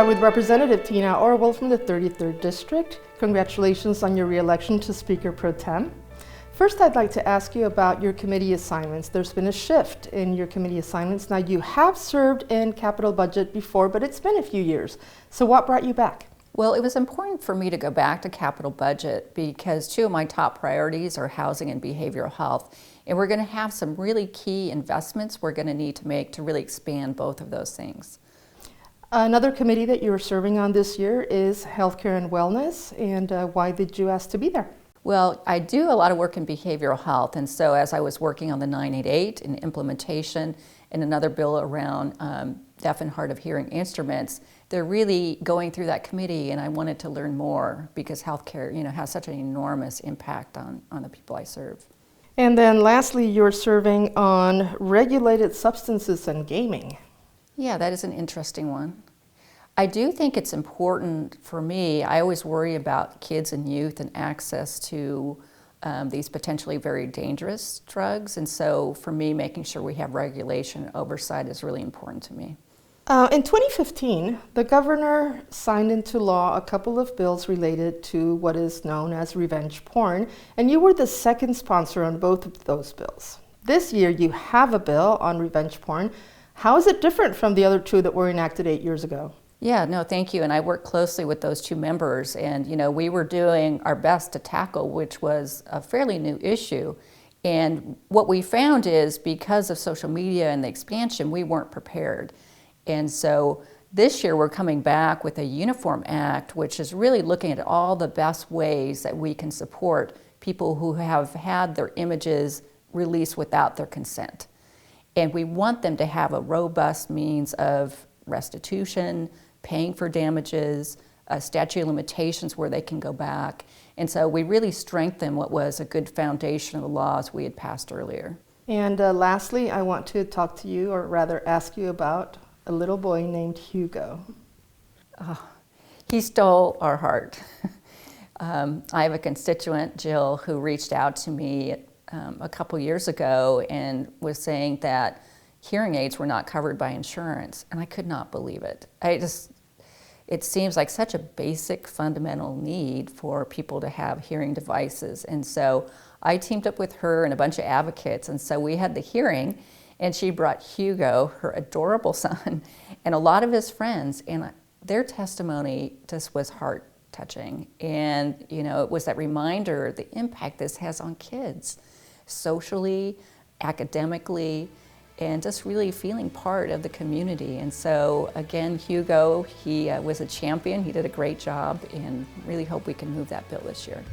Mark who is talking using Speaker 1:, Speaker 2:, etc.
Speaker 1: here with Representative Tina Orwall from the 33rd District. Congratulations on your re-election to Speaker Pro-Tem. First, I'd like to ask you about your committee assignments. There's been a shift in your committee assignments. Now, you have served in capital budget before, but it's been a few years. So what brought you back?
Speaker 2: Well, it was important for me to go back to capital budget because two of my top priorities are housing and behavioral health. And we're going to have some really key investments we're going to need to make to really expand both of those things.
Speaker 1: Another committee that you're serving on this year is Healthcare and Wellness. And why did you ask to be there?
Speaker 2: Well, I do a lot of work in behavioral health. And so as I was working on the 988 and implementation and another bill around deaf and hard of hearing instruments, they're really going through that committee, and I wanted to learn more because healthcare, has such an enormous impact on the people I serve.
Speaker 1: And then lastly, you're serving on regulated substances and gaming.
Speaker 2: Yeah, that is an interesting one. I do think it's important for me. I always worry about kids and youth and access to these potentially very dangerous drugs. And so for me, making sure we have regulation and oversight is really important to me.
Speaker 1: In 2015, the governor signed into law a couple of bills related to what is known as revenge porn, and you were the second sponsor on both of those bills. This year, you have a bill on revenge porn. How is it different from the other two that were enacted 8 years ago?
Speaker 2: Yeah, no, thank you. And I worked closely with those two members, and we were doing our best to tackle, which was a fairly new issue. And what we found is because of social media and the expansion, we weren't prepared. And so this year we're coming back with a Uniform Act, which is really looking at all the best ways that we can support people who have had their images released without their consent. And we want them to have a robust means of restitution, paying for damages, a statute of limitations where they can go back. And so we really strengthen what was a good foundation of the laws we had passed earlier.
Speaker 1: And lastly, I want to talk to you, or rather ask you about a little boy named Hugo.
Speaker 2: Oh, he stole our heart. I have a constituent, Jill, who reached out to me a couple years ago and was saying that hearing aids were not covered by insurance, and I could not believe it. It seems like such a basic fundamental need for people to have hearing devices. And so I teamed up with her and a bunch of advocates, and so we had the hearing, and she brought Hugo, her adorable son, and a lot of his friends, and their testimony just was heart-touching. And it was that reminder, the impact this has on kids, socially, academically, and just really feeling part of the community. And so again, Hugo, he was a champion, he did a great job, and really hope we can move that bill this year.